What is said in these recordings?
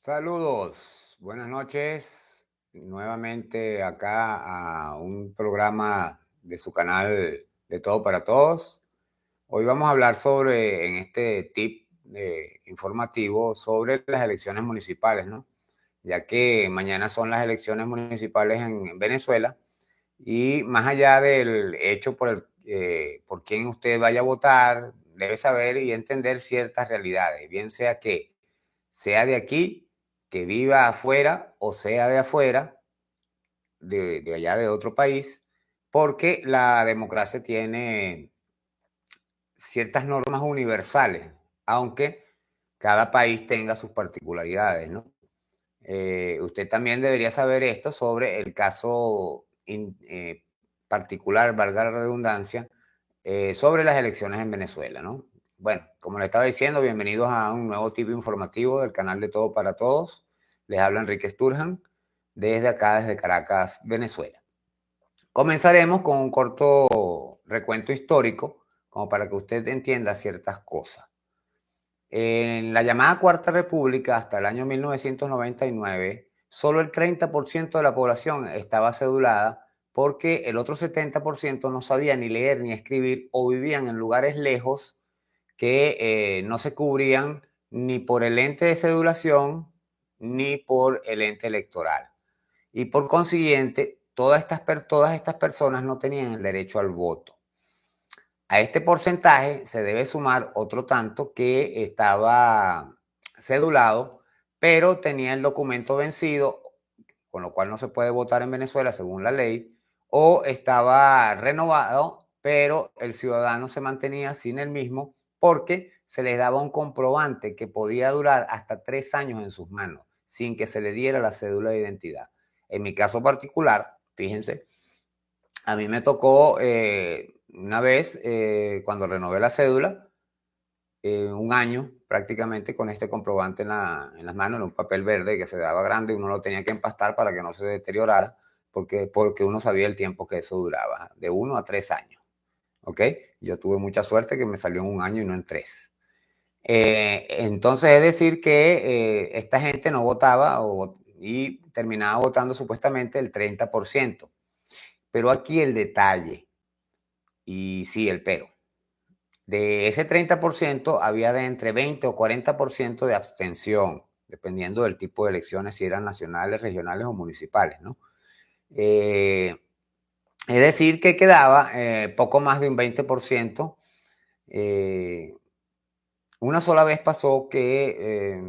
Saludos, buenas noches. Nuevamente acá a un programa de su canal de Todo para Todos. Hoy vamos a hablar en este tip informativo sobre las elecciones municipales, ¿no? Ya que mañana son las elecciones municipales en Venezuela y más allá del hecho por quién usted vaya a votar, debe saber y entender ciertas realidades, bien sea que sea de aquí, que viva afuera o sea de afuera, de allá de otro país, porque la democracia tiene ciertas normas universales, aunque cada país tenga sus particularidades, ¿no? Usted también debería saber esto sobre el caso particular, valga la redundancia, sobre las elecciones en Venezuela, ¿no? Bueno, como le estaba diciendo, bienvenidos a un nuevo tipo informativo del canal de Todo para Todos. Les habla Enrique Sturjan desde acá, desde Caracas, Venezuela. Comenzaremos con un corto recuento histórico, como para que usted entienda ciertas cosas. En la llamada Cuarta República, hasta el año 1999, solo el 30% de la población estaba cedulada porque el otro 70% no sabía ni leer ni escribir o vivían en lugares lejos que no se cubrían ni por el ente de cedulación ni por el ente electoral. Y por consiguiente, todas estas personas no tenían el derecho al voto. A este porcentaje se debe sumar otro tanto que estaba cedulado, pero tenía el documento vencido, con lo cual no se puede votar en Venezuela según la ley, o estaba renovado, pero el ciudadano se mantenía sin el mismo porque se les daba un comprobante que podía durar hasta 3 años en sus manos, sin que se le diera la cédula de identidad. En mi caso particular, fíjense, a mí me tocó una vez, cuando renové la cédula, un año prácticamente con este comprobante en las manos, en un papel verde que se daba grande, uno lo tenía que empastar para que no se deteriorara, porque uno sabía el tiempo que eso duraba, de 1 a 3 años. ¿Ok? Yo tuve mucha suerte que me salió en un año y no en 3. Entonces es decir que esta gente no votaba y terminaba votando supuestamente el 30%. Pero aquí el detalle, y sí, el pero. De ese 30% había de entre 20 o 40% de abstención, dependiendo del tipo de elecciones, si eran nacionales, regionales o municipales, ¿no? Es decir, que quedaba poco más de un 20%. Una sola vez pasó que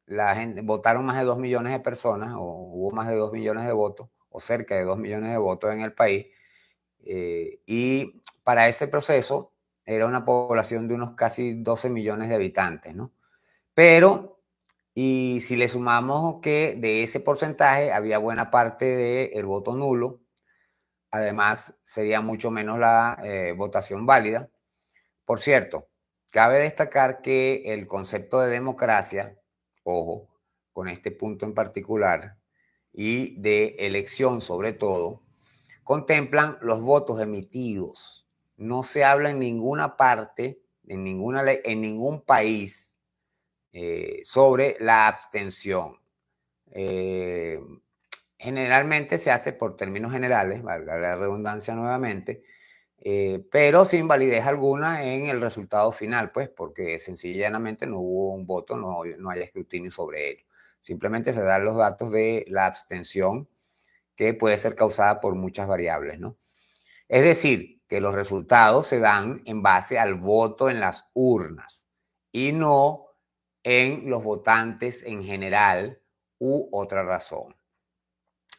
la gente votaron más de 2 millones de personas, o hubo más de 2 millones de votos, o cerca de 2 millones de votos en el país, y para ese proceso era una población de unos casi 12 millones de habitantes, ¿no? Pero, y si le sumamos que de ese porcentaje había buena parte del voto nulo, además sería mucho menos la votación válida. Por cierto, cabe destacar que el concepto de democracia, ojo, con este punto en particular, y de elección sobre todo, contemplan los votos emitidos. No se habla en ninguna parte, en ninguna ley, en ningún país sobre la abstención. Eh, Generalmente se hace por términos generales, valga la redundancia nuevamente, pero sin validez alguna en el resultado final, pues porque sencillamente no hubo un voto, no hay escrutinio sobre ello. Simplemente se dan los datos de la abstención, que puede ser causada por muchas variables, ¿no? Es decir, que los resultados se dan en base al voto en las urnas y no en los votantes en general u otra razón.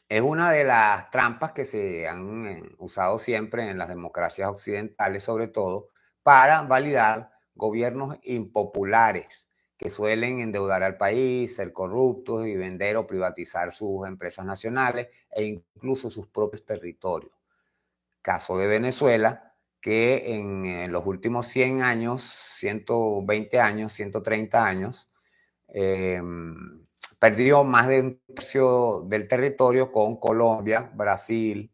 Es una de las trampas que se han usado siempre en las democracias occidentales, sobre todo, para validar gobiernos impopulares que suelen endeudar al país, ser corruptos y vender o privatizar sus empresas nacionales e incluso sus propios territorios. Caso de Venezuela, que en los últimos 100 años, 120 años, 130 años, eh, perdió más de un tercio del territorio con Colombia, Brasil,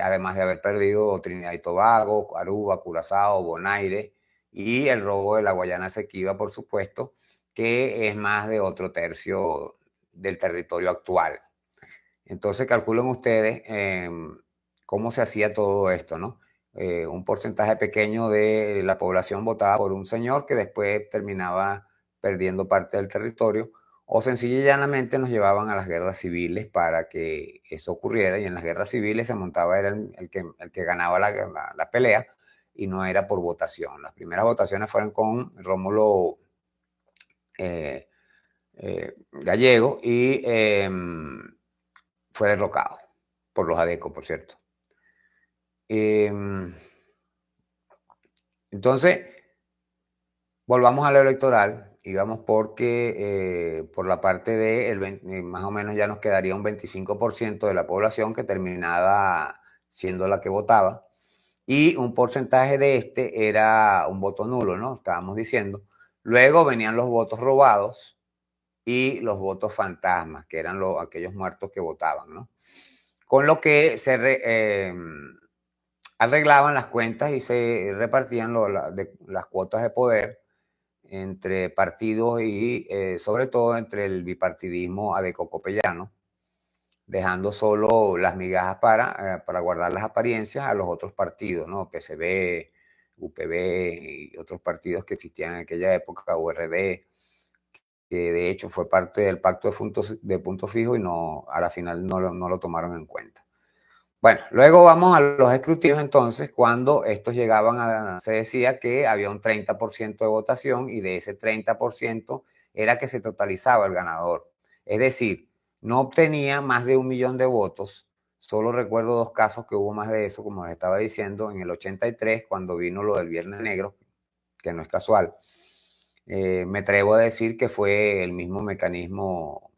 además de haber perdido Trinidad y Tobago, Aruba, Curazao, Bonaire y el robo de la Guayana Esequiba, por supuesto, que es más de otro tercio del territorio actual. Entonces calculen ustedes cómo se hacía todo esto, ¿no? Un porcentaje pequeño de la población votaba por un señor que después terminaba perdiendo parte del territorio, o sencilla y llanamente nos llevaban a las guerras civiles para que eso ocurriera, y en las guerras civiles se montaba, era el que ganaba la pelea, y no era por votación. Las primeras votaciones fueron con Rómulo eh, Gallego, y fue derrocado por los adecos, por cierto. Entonces, volvamos a lo electoral, y vamos porque por la parte de más o menos ya nos quedaría un 25% de la población que terminaba siendo la que votaba, y un porcentaje de este era un voto nulo, ¿no? Estábamos diciendo. Luego venían los votos robados y los votos fantasmas, que eran aquellos muertos que votaban, ¿no? Con lo que arreglaban las cuentas y se repartían las cuotas de poder entre partidos, y sobre todo entre el bipartidismo adecocopellano, dejando solo las migajas para guardar las apariencias a los otros partidos, ¿no? PCB, UPB y otros partidos que existían en aquella época, URD, que de hecho fue parte del pacto de punto fijo, y no, a la final no lo tomaron en cuenta. Bueno, luego vamos a los escrutinios. Entonces, cuando estos llegaban se decía que había un 30% de votación, y de ese 30% era que se totalizaba el ganador. Es decir, no obtenía más de 1 millón de votos. Solo recuerdo 2 casos que hubo más de eso, como les estaba diciendo, en el 83, cuando vino lo del Viernes Negro, que no es casual. Me atrevo a decir que fue el mismo mecanismo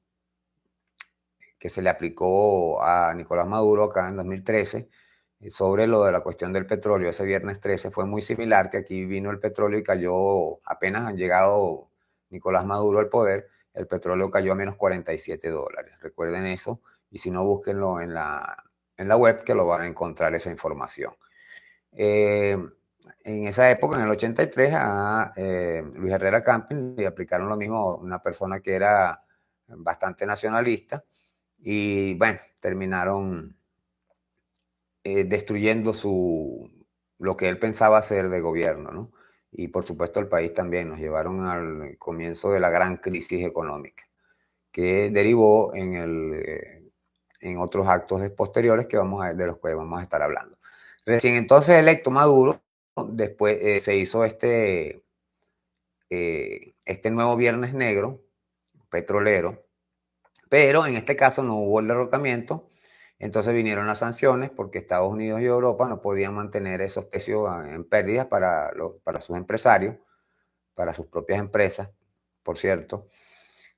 que se le aplicó a Nicolás Maduro acá en 2013 sobre lo de la cuestión del petróleo. Ese viernes 13 fue muy similar, que aquí vino el petróleo y cayó, apenas han llegado Nicolás Maduro al poder, el petróleo cayó a menos $47. Recuerden eso, y si no, búsquenlo en la web, que lo van a encontrar esa información. En esa época, en el 83, a Luis Herrera Camping le aplicaron lo mismo, una persona que era bastante nacionalista, y bueno, terminaron destruyendo lo que él pensaba hacer de gobierno, ¿no? Y por supuesto el país también. Nos llevaron al comienzo de la gran crisis económica, que derivó en otros actos posteriores de los que vamos a estar hablando. Recién entonces electo Maduro, después se hizo este nuevo Viernes Negro petrolero, pero en este caso no hubo el derrocamiento. Entonces vinieron las sanciones, porque Estados Unidos y Europa no podían mantener esos precios en pérdidas para sus empresarios, para sus propias empresas, por cierto.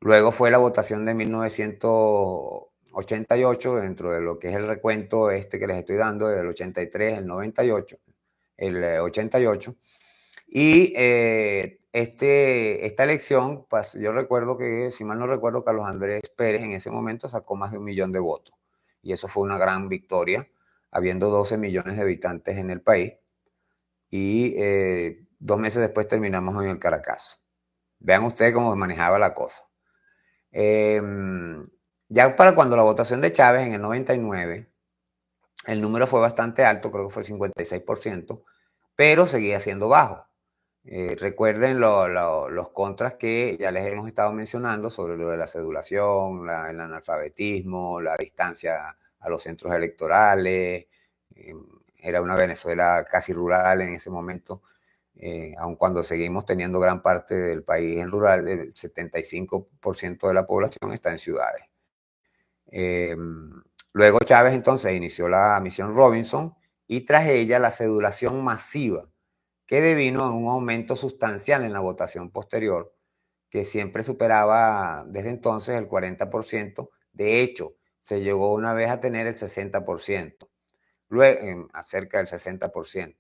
Luego fue la votación de 1988, dentro de lo que es el recuento que les estoy dando, del 83, el 98, el 88. Y esta elección, pues, yo recuerdo que, si mal no recuerdo, Carlos Andrés Pérez en ese momento sacó más de 1 millón de votos. Y eso fue una gran victoria, habiendo 12 millones de habitantes en el país. Y 2 meses después terminamos en el Caracazo. Vean ustedes cómo manejaba la cosa. Ya para cuando la votación de Chávez en el 99, el número fue bastante alto, creo que fue el 56%, pero seguía siendo bajo. Recuerden los contras que ya les hemos estado mencionando sobre lo de la sedulación, el analfabetismo, la distancia a los centros electorales. Era una Venezuela casi rural en ese momento, aun cuando seguimos teniendo gran parte del país en rural. El 75% de la población está en ciudades. Luego Chávez entonces inició la misión Robinson, y tras ella la sedulación masiva, que devino en un aumento sustancial en la votación posterior, que siempre superaba desde entonces el 40%. De hecho, se llegó una vez a tener el 60%, luego, cerca del 60%.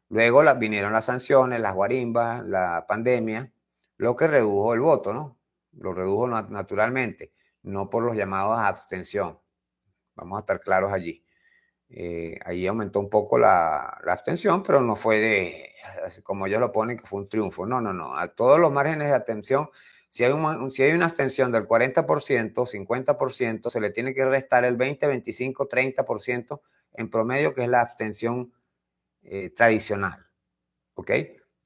Luego vinieron las sanciones, las guarimbas, la pandemia, lo que redujo el voto, ¿no? Lo redujo naturalmente, no por los llamados a abstención. Vamos a estar claros allí. Ahí aumentó un poco la abstención, pero no fue como ellos lo ponen, que fue un triunfo. No. A todos los márgenes de abstención Si hay una abstención del 40%, 50%, se le tiene que restar el 20, 25, 30% en promedio, que es la abstención tradicional. ¿Ok?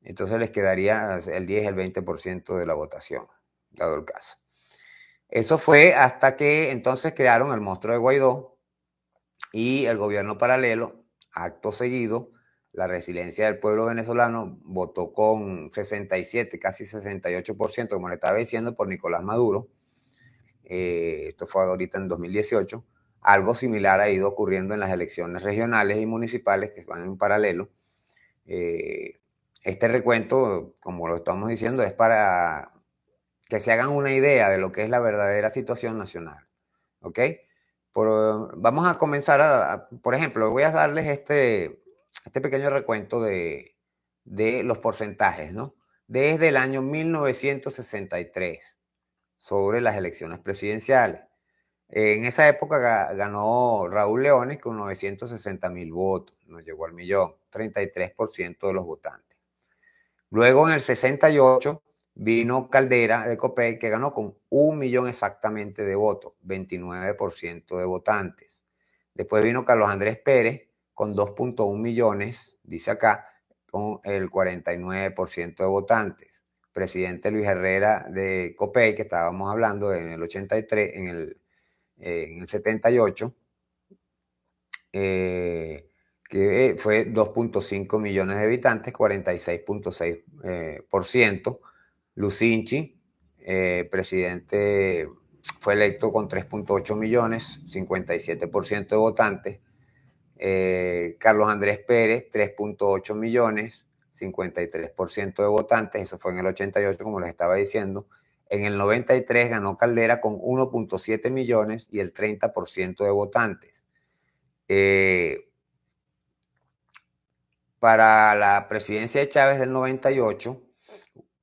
Entonces les quedaría el 10, el 20% de la votación, dado el caso. Eso fue hasta que entonces crearon el monstruo de Guaidó y el gobierno paralelo. Acto seguido, la Resiliencia del Pueblo Venezolano votó con 67, casi 68%, como le estaba diciendo, por Nicolás Maduro. Esto fue ahorita en 2018. Algo similar ha ido ocurriendo en las elecciones regionales y municipales que van en paralelo. Este recuento, como lo estamos diciendo, es para que se hagan una idea de lo que es la verdadera situación nacional. ¿Ok? Vamos a comenzar por ejemplo, voy a darles este pequeño recuento de los porcentajes, ¿no? Desde el año 1963 sobre las elecciones presidenciales. En esa época ganó Raúl Leones con 960,000 votos, no llegó al millón, 33% de los votantes. Luego en el 68 vino Caldera de Copey, que ganó con 1 millón exactamente de votos, 29% de votantes. Después vino Carlos Andrés Pérez con 2.1 millones, dice acá, con el 49% de votantes. Presidente Luis Herrera de Copey, que estábamos hablando en el 83, en el 78, que fue 2.5 millones de habitantes, 46.6%. Lucinchi, presidente, fue electo con 3.8 millones, 57% de votantes. Carlos Andrés Pérez, 3.8 millones, 53% de votantes. Eso fue en el 88, como les estaba diciendo. En el 93 ganó Caldera con 1.7 millones y el 30% de votantes. Para la presidencia de Chávez del 98,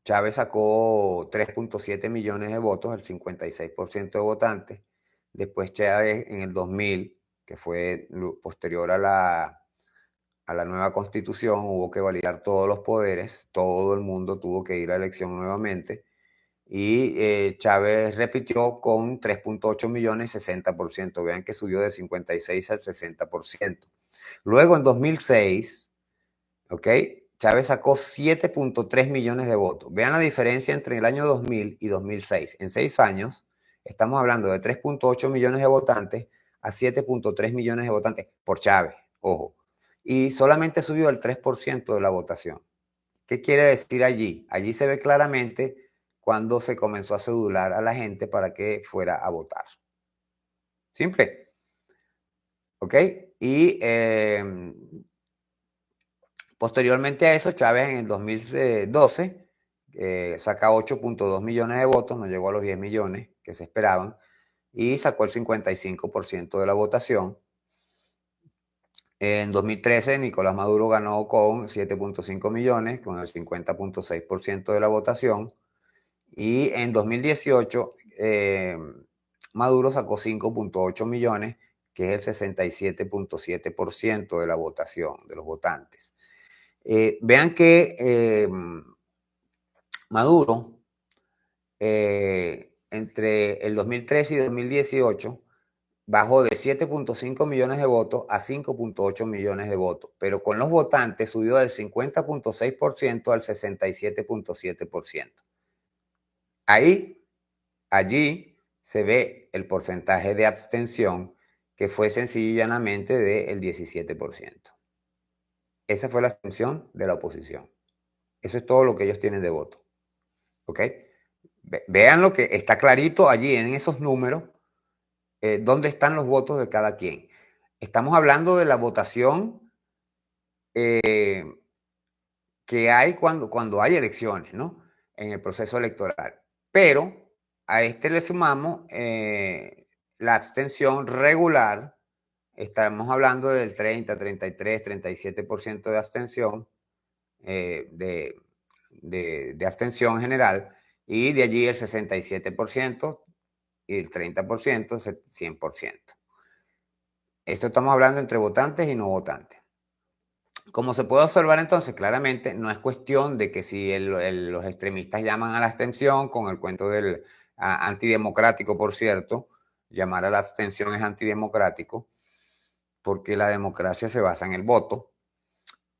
Chávez sacó 3.7 millones de votos, el 56% de votantes. Después Chávez en el 2000, que fue posterior a la nueva constitución, hubo que validar todos los poderes, todo el mundo tuvo que ir a elección nuevamente. Y Chávez repitió con 3.8 millones, 60%. Vean que subió de 56 al 60%. Luego en 2006, ¿ok? Chávez sacó 7.3 millones de votos. Vean la diferencia entre el año 2000 y 2006. En 6 años, estamos hablando de 3.8 millones de votantes a 7.3 millones de votantes por Chávez, ojo. Y solamente subió el 3% de la votación. ¿Qué quiere decir allí? Allí se ve claramente cuando se comenzó a sedular a la gente para que fuera a votar. Simple. ¿Ok? Y posteriormente a eso, Chávez en el 2012 saca 8.2 millones de votos, no llegó a los 10 millones que se esperaban, y sacó el 55% de la votación. En 2013, Nicolás Maduro ganó con 7.5 millones, con el 50.6% de la votación. Y en 2018, Maduro sacó 5.8 millones, que es el 67.7% de la votación, de los votantes. Vean que Maduro, entre el 2013 y 2018, bajó de 7.5 millones de votos a 5.8 millones de votos, pero con los votantes subió del 50.6% al 67.7%. Allí se ve el porcentaje de abstención, que fue sencillo y llanamente del 17%. Esa fue la abstención de la oposición. Eso es todo lo que ellos tienen de voto. ¿Ok? Vean lo que está clarito allí en esos números, dónde están los votos de cada quien. Estamos hablando de la votación que hay cuando hay elecciones, ¿no? En el proceso electoral. Pero a este le sumamos la abstención regular. Estamos hablando del 30, 33, 37% de abstención, de abstención general, y de allí el 67% y el 30%, 100%. Esto estamos hablando entre votantes y no votantes. Como se puede observar entonces, claramente no es cuestión de que si los extremistas llaman a la abstención con el cuento del antidemocrático, por cierto, llamar a la abstención es antidemocrático, porque la democracia se basa en el voto,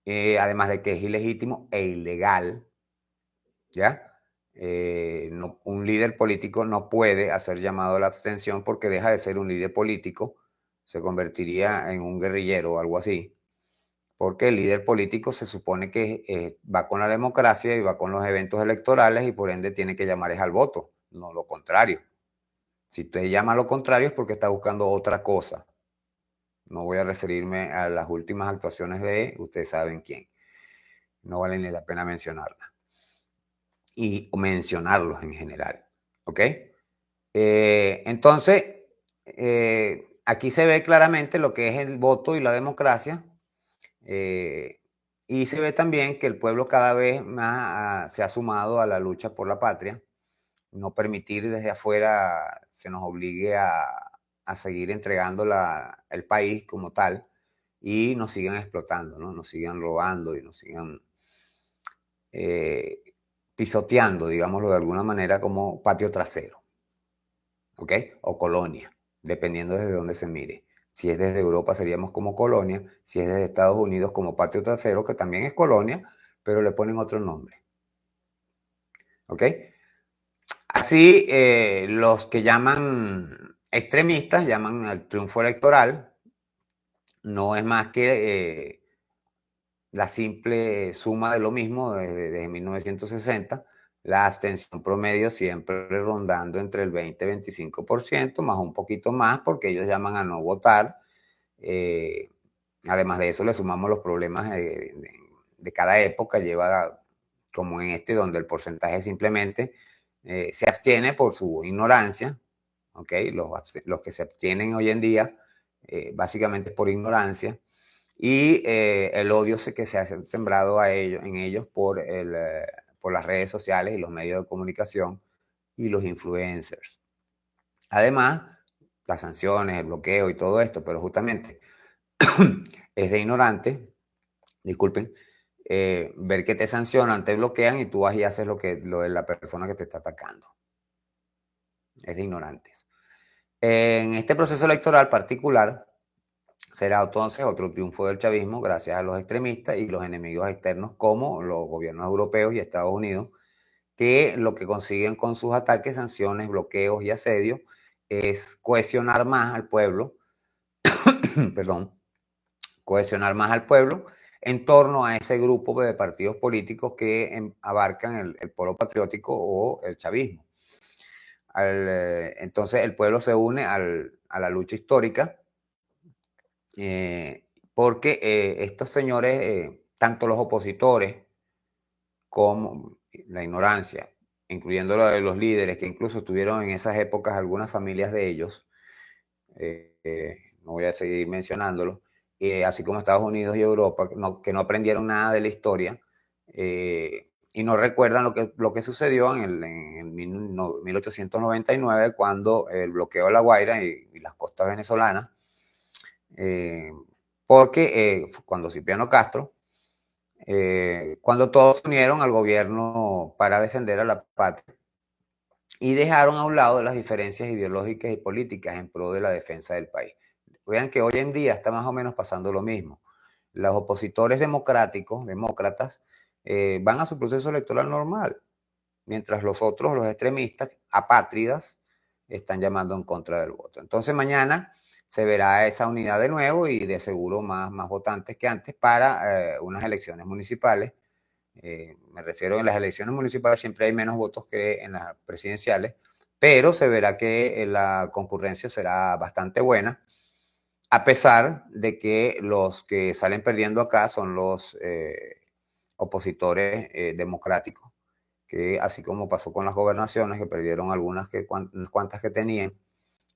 además de que es ilegítimo e ilegal, ¿ya? Un líder político no puede hacer llamado a la abstención porque deja de ser un líder político, se convertiría en un guerrillero o algo así, porque el líder político se supone que va con la democracia y va con los eventos electorales y por ende tiene que llamar es al voto, no lo contrario. Si usted llama a lo contrario es porque está buscando otra cosa. No voy a referirme a las últimas actuaciones de ustedes saben quién. No vale ni la pena mencionarla. Y mencionarlos en general. ¿Ok? Entonces, aquí se ve claramente lo que es el voto y la democracia. Y se ve también que el pueblo cada vez más se ha sumado a la lucha por la patria, no permitir desde afuera se nos obligue a seguir entregando el país como tal y nos sigan explotando, ¿no? Nos sigan robando y nos sigan pisoteando, digámoslo de alguna manera, como patio trasero, ¿ok? O colonia, dependiendo desde dónde se mire. Si es desde Europa seríamos como colonia, si es desde Estados Unidos como patio trasero, que también es colonia, pero le ponen otro nombre. ¿Ok? Así, los que llaman extremistas, llaman al triunfo electoral, no es más que la simple suma de lo mismo desde 1960, la abstención promedio siempre rondando entre el 20 y 25%, más un poquito más, porque ellos llaman a no votar. Además de eso, le sumamos los problemas de cada época, lleva como en este, donde el porcentaje simplemente se abstiene por su ignorancia, ¿ok? Los que se abstienen hoy en día, básicamente por ignorancia, y el odio que se ha sembrado en ellos por las redes sociales y los medios de comunicación y los influencers. Además, las sanciones, el bloqueo y todo esto, pero justamente es de ignorante, disculpen, ver que te sancionan, te bloquean y tú vas y haces lo de la persona que te está atacando. Es de ignorantes. En este proceso electoral particular, será entonces otro triunfo del chavismo gracias a los extremistas y los enemigos externos como los gobiernos europeos y Estados Unidos, que lo que consiguen con sus ataques, sanciones, bloqueos y asedios es cohesionar más al pueblo, perdón, cohesionar más al pueblo en torno a ese grupo de partidos políticos que abarcan el polo patriótico o el chavismo. Entonces el pueblo se une a la lucha histórica porque estos señores, tanto los opositores como la ignorancia, incluyendo la de los líderes, que incluso tuvieron en esas épocas algunas familias de ellos, no voy a seguir mencionándolos, así como Estados Unidos y Europa, que no aprendieron nada de la historia y no recuerdan lo que sucedió en 1899 cuando el bloqueo de La Guaira y las costas venezolanas, porque cuando Cipriano Castro, cuando todos se unieron al gobierno para defender a la patria y dejaron a un lado las diferencias ideológicas y políticas en pro de la defensa del país. Vean que hoy en día está más o menos pasando lo mismo. Los opositores demócratas, van a su proceso electoral normal, mientras los otros, los extremistas, apátridas, están llamando en contra del voto. Entonces mañana se verá esa unidad de nuevo y de seguro más votantes que antes para unas elecciones municipales. Me refiero en las elecciones municipales siempre hay menos votos que en las presidenciales, pero se verá que la concurrencia será bastante buena, a pesar de que los que salen perdiendo acá son los opositores democráticos, que así como pasó con las gobernaciones, que perdieron unas cuantas que tenían,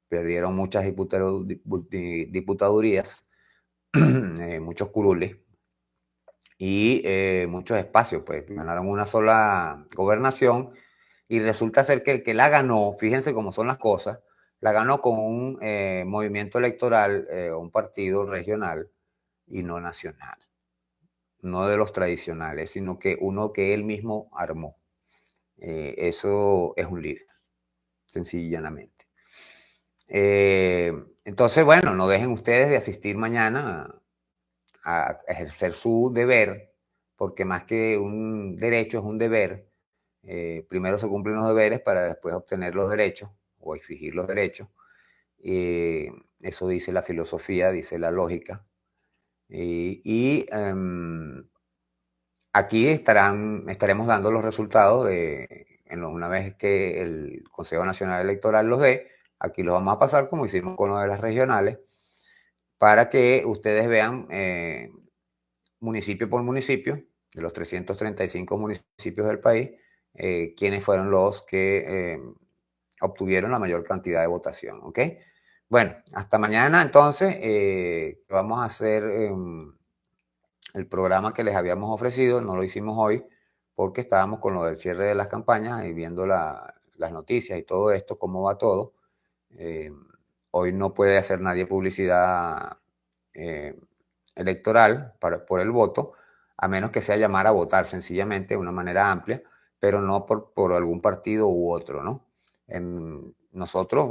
perdieron muchas diputadurías, muchos curules y muchos espacios, pues ganaron una sola gobernación y resulta ser que el que la ganó, fíjense cómo son las cosas, la ganó con un movimiento electoral, un partido regional y no nacional. no de los tradicionales, sino que uno que él mismo armó. Eso es un líder, sencillo y llanamente. Entonces, bueno, no dejen ustedes de asistir mañana a ejercer su deber, porque más que un derecho es un deber. Primero se cumplen los deberes para después obtener los derechos o exigir los derechos. Eso dice la filosofía, dice la lógica. Aquí estaremos dando los resultados una vez que el Consejo Nacional Electoral los dé. Aquí los vamos a pasar como hicimos con lo de las regionales, para que ustedes vean municipio por municipio, de los 335 municipios del país, quiénes fueron los que obtuvieron la mayor cantidad de votación, ¿ok? Bueno, hasta mañana entonces vamos a hacer el programa que les habíamos ofrecido. No lo hicimos hoy porque estábamos con lo del cierre de las campañas y viendo las noticias y todo esto, cómo va todo. Hoy no puede hacer nadie publicidad electoral por el voto, a menos que sea llamar a votar sencillamente de una manera amplia, pero no por algún partido u otro, ¿no? Nosotros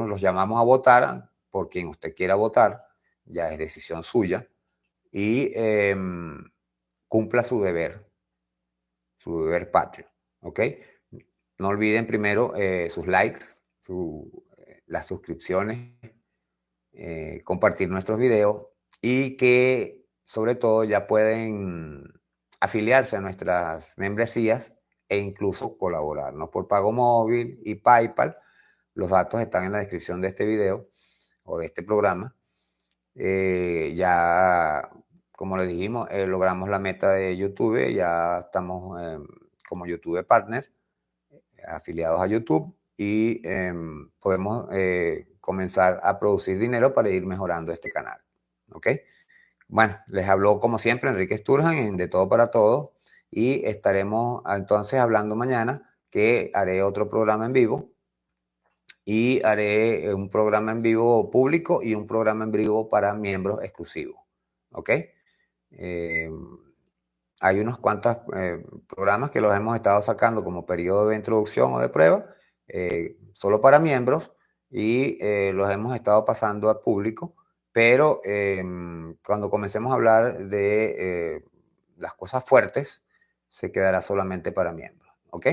los llamamos a votar por quien usted quiera votar, ya es decisión suya, y cumpla su deber patrio, ¿ok? No olviden primero sus likes, las suscripciones, compartir nuestros videos, y que sobre todo ya pueden afiliarse a nuestras membresías e incluso colaborar, ¿no? Por pago móvil y PayPal. Los datos están en la descripción de este video o de este programa. Ya, como les dijimos, logramos la meta de YouTube. Ya estamos como YouTube Partner, afiliados a YouTube, y podemos comenzar a producir dinero para ir mejorando este canal, ¿ok? Bueno, les habló como siempre Enrique Sturjan en De Todo para Todos, y estaremos entonces hablando mañana, que haré otro programa en vivo, y haré un programa en vivo público y un programa en vivo para miembros exclusivos, ¿ok? Hay unos cuantos programas que los hemos estado sacando como periodo de introducción o de prueba, solo para miembros, y los hemos estado pasando al público, pero cuando comencemos a hablar de las cosas fuertes, se quedará solamente para miembros, ¿ok?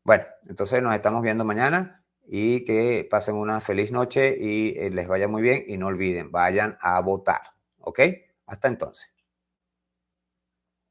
Bueno, entonces nos estamos viendo mañana, y que pasen una feliz noche y les vaya muy bien, y no olviden, vayan a votar, ¿ok? Hasta entonces.